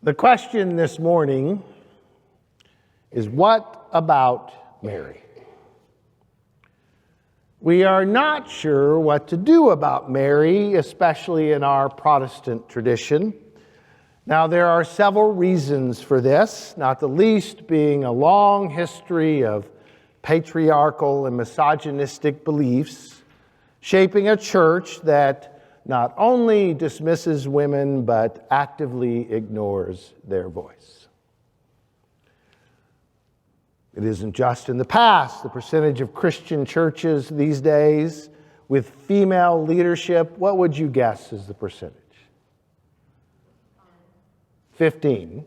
The question this morning is, what about Mary? We are not sure what to do about Mary, especially in our Protestant tradition. Now, there are several reasons for this, not the least being a long history of patriarchal and misogynistic beliefs, shaping a church that not only dismisses women, but actively ignores their voice. It isn't just in the past. The percentage of Christian churches these days with female leadership, what would you guess is the percentage? 15%.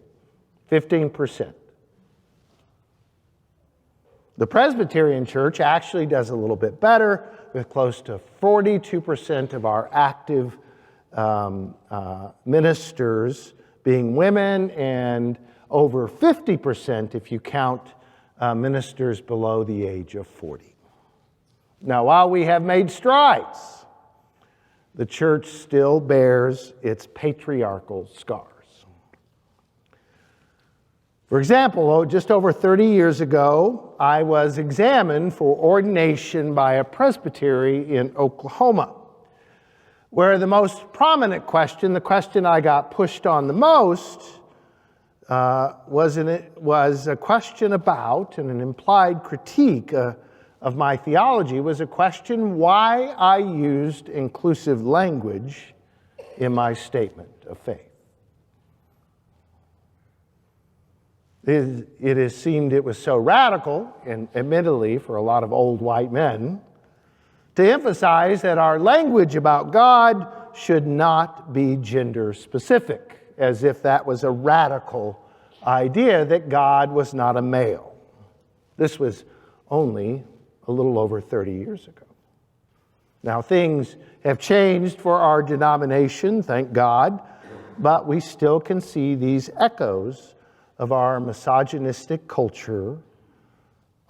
The Presbyterian Church actually does a little bit better, with close to 42% of our active ministers being women, and over 50% if you count ministers below the age of 40. Now, while we have made strides, the church still bears its patriarchal scars. For example, just over 30 years ago, I was examined for ordination by a presbytery in Oklahoma, where the most prominent question, the question I got pushed on the most, was a question about, and an implied critique of my theology, was a question why I used inclusive language in my statement of faith. It has seemed it was so radical, and admittedly for a lot of old white men, to emphasize that our language about God should not be gender specific, as if that was a radical idea that God was not a male. This was only a little over 30 years ago. Now, things have changed for our denomination, thank God, but we still can see these echoes of our misogynistic culture,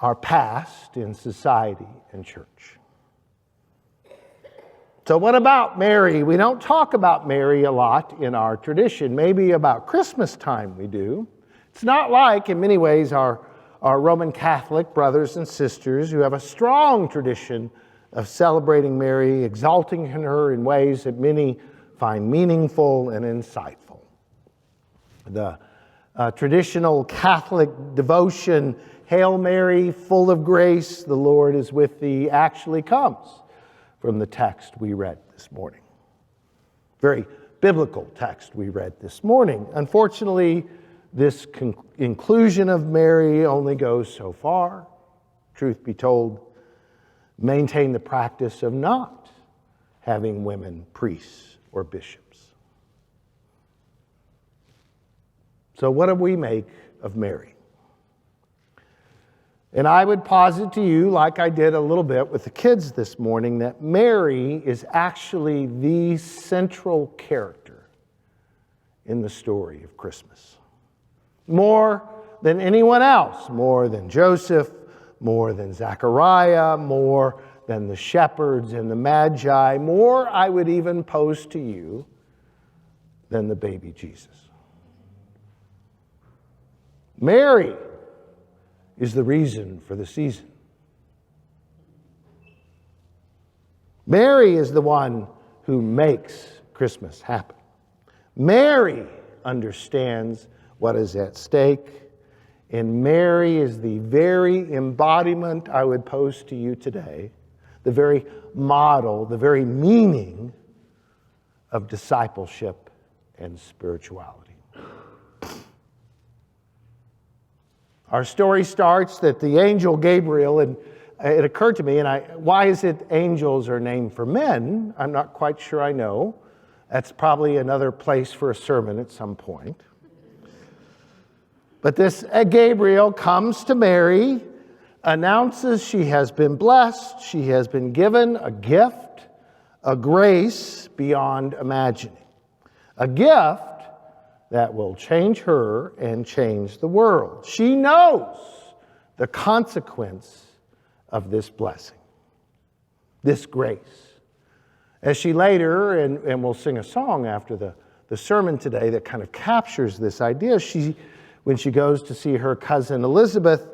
our past in society and church. So what about Mary? We don't talk about Mary a lot in our tradition. Maybe about Christmas time we do. It's not like, in many ways, our Roman Catholic brothers and sisters who have a strong tradition of celebrating Mary, exalting her in ways that many find meaningful and insightful. The traditional Catholic devotion, Hail Mary, full of grace, the Lord is with thee, actually comes from the text we read this morning. Very biblical text we read this morning. Unfortunately, this inclusion of Mary only goes so far. Truth be told, maintain the practice of not having women priests or bishops. So what do we make of Mary? And I would posit to you, like I did a little bit with the kids this morning, that Mary is actually the central character in the story of Christmas. More than anyone else, more than Joseph, more than Zechariah, more than the shepherds and the magi, more, I would even pose to you, than the baby Jesus. Mary is the reason for the season. Mary is the one who makes Christmas happen. Mary understands what is at stake, and Mary is the very embodiment, I would pose to you today, the very model, the very meaning of discipleship and spirituality. Our story starts that the angel Gabriel, and it occurred to me, why is it angels are named for men? I'm not quite sure I know. That's probably another place for a sermon at some point. But this Gabriel comes to Mary, announces she has been blessed, she has been given a gift, a grace beyond imagining. A gift that will change her and change the world. She knows the consequence of this blessing, this grace. As she later, and we'll sing a song after the the sermon today that kind of captures this idea. When she goes to see her cousin Elizabeth,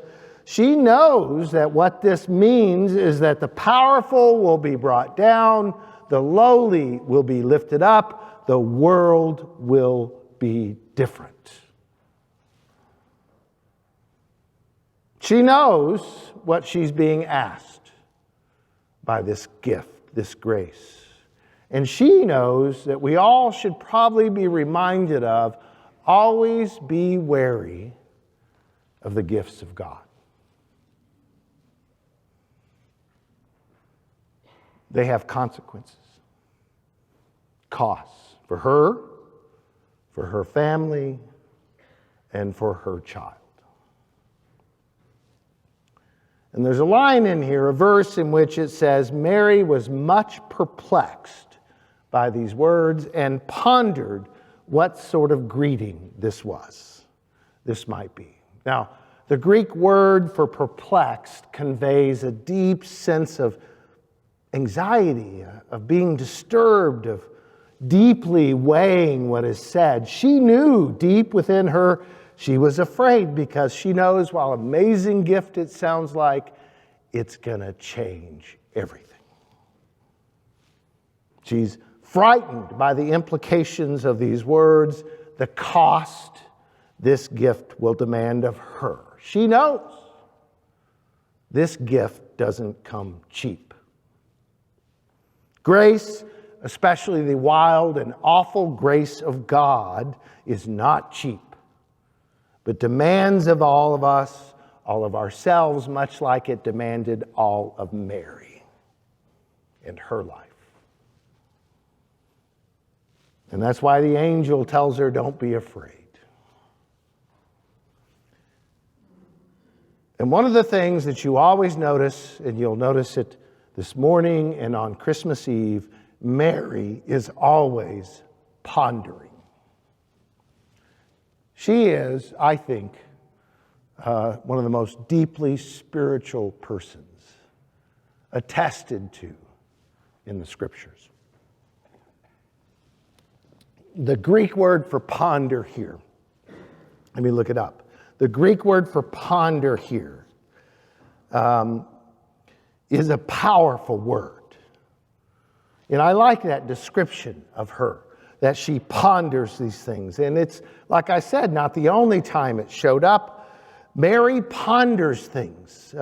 she knows that what this means is that the powerful will be brought down, the lowly will be lifted up, the world will be different. She knows what she's being asked by this gift, this grace. And she knows that we all should probably be reminded of, always be wary of the gifts of God. They have consequences, costs for her family, and for her child. And there's a line in here, a verse in which it says, Mary was much perplexed by these words and pondered what sort of greeting this might be. Now, the Greek word for perplexed conveys a deep sense of anxiety, of being disturbed, of deeply weighing what is said. She knew deep within her she was afraid, because she knows, while amazing gift it sounds like, it's going to change everything. She's frightened by the implications of these words, the cost this gift will demand of her. She knows this gift doesn't come cheap. Grace, especially the wild and awful grace of God, is not cheap, but demands of all of us, all of ourselves, much like it demanded all of Mary in her life. And that's why the angel tells her, don't be afraid. And one of the things that you always notice, and you'll notice it this morning and on Christmas Eve, Mary is always pondering. She is, I think, one of the most deeply spiritual persons attested to in the Scriptures. The Greek word for ponder here, let me look it up. The Greek word for ponder here is a powerful word. And I like that description of her, that she ponders these things. And it's, like I said, not the only time it showed up. Mary ponders things.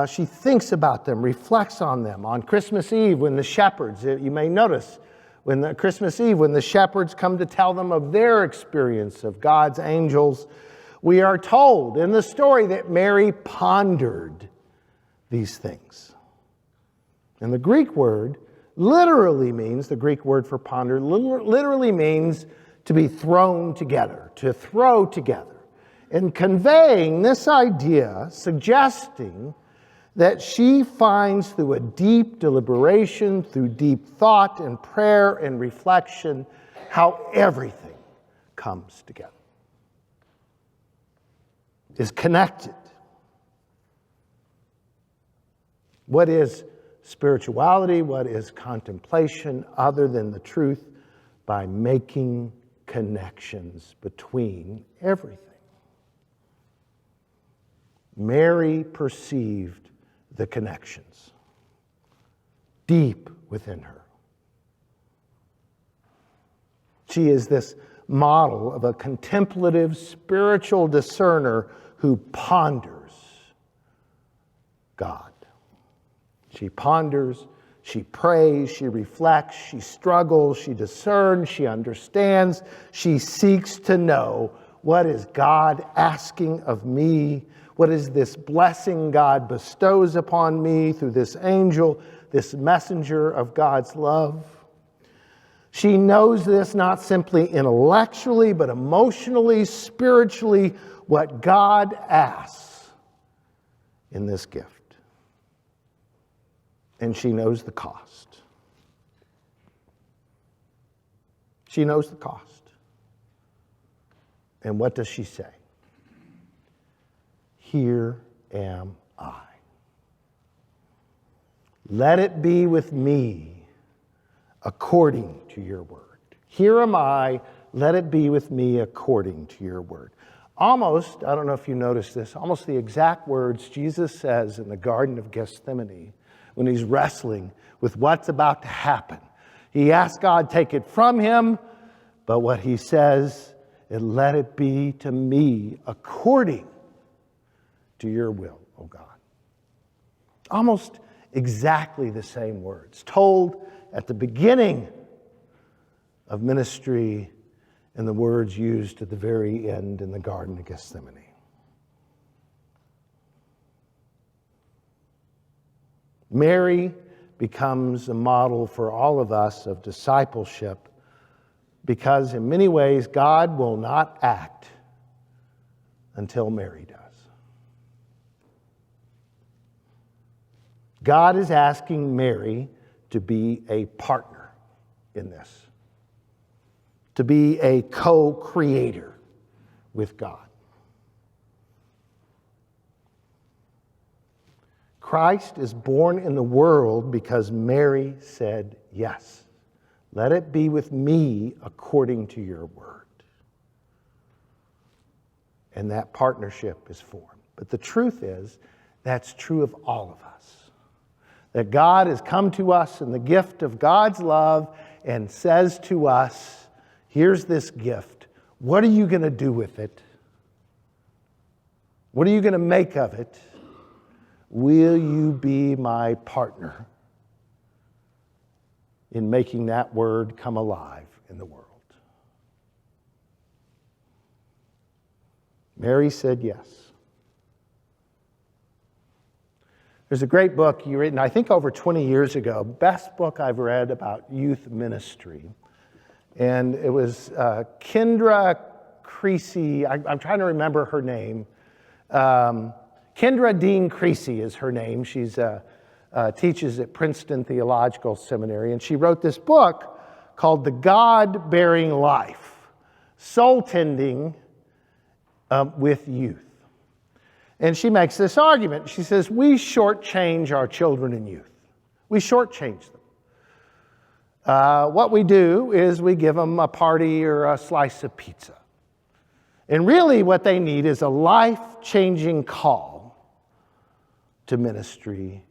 She thinks about them, reflects on them. On Christmas Eve, when the shepherds, you may notice, when the shepherds come to tell them of their experience of God's angels, we are told in the story that Mary pondered these things. And the Greek word literally means, the Greek word for ponder literally means to be thrown together, to throw together. And conveying this idea, suggesting that she finds through a deep deliberation, through deep thought and prayer and reflection, how everything comes together, is connected. What is spirituality? What is contemplation other than the truth? By making connections between everything. Mary perceived the connections deep within her. She is this model of a contemplative spiritual discerner who ponders God. She ponders, she prays, she reflects, she struggles, she discerns, she understands, she seeks to know, what is God asking of me? What is this blessing God bestows upon me through this angel, this messenger of God's love? She knows this not simply intellectually, but emotionally, spiritually, what God asks in this gift. And she knows the cost. She knows the cost. And what does she say? Here am I. Let it be with me according to your word. Here am I, let it be with me according to your word. Almost, I don't know if you noticed this, almost the exact words Jesus says in the Garden of Gethsemane when he's wrestling with what's about to happen. He asks God, take it from him, but what he says is, let it be to me according to your will, O God. Almost exactly the same words told at the beginning of ministry and the words used at the very end in the Garden of Gethsemane. Mary becomes a model for all of us of discipleship because in many ways God will not act until Mary does. God is asking Mary to be a partner in this, to be a co-creator with God. Christ is born in the world because Mary said yes. Let it be with me according to your word. And that partnership is formed. But the truth is, that's true of all of us. That God has come to us in the gift of God's love and says to us, here's this gift. What are you going to do with it? What are you going to make of it? Will you be my partner in making that word come alive in the world? Mary said yes. There's a great book you written, I think over 20 years ago, best book I've read about youth ministry. And it was Kendra Creasy, I'm trying to remember her name. Kendra Dean Creasy is her name. She teaches at Princeton Theological Seminary, and she wrote this book called The God-Bearing Life, Soul Tending with Youth. And she makes this argument. She says, we shortchange our children and youth. We shortchange them. What we do is we give them a party or a slice of pizza. And really what they need is a life-changing call to ministry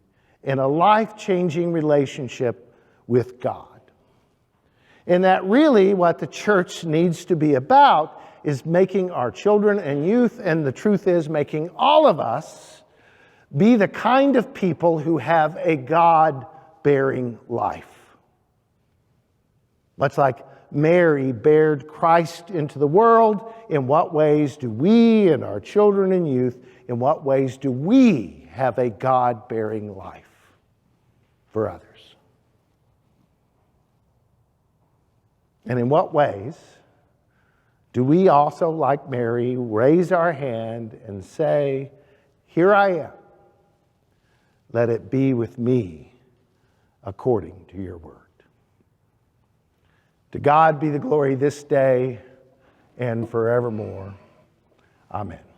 and a life-changing relationship with God. And that really what the church needs to be about is making our children and youth, and the truth is making all of us be the kind of people who have a God-bearing life. Much like Mary bared Christ into the world, in what ways do we and our children and youth, in what ways do we have a God-bearing life for others? And in what ways do we also, like Mary, raise our hand and say, here I am. Let it be with me according to your word. To God be the glory this day and forevermore. Amen.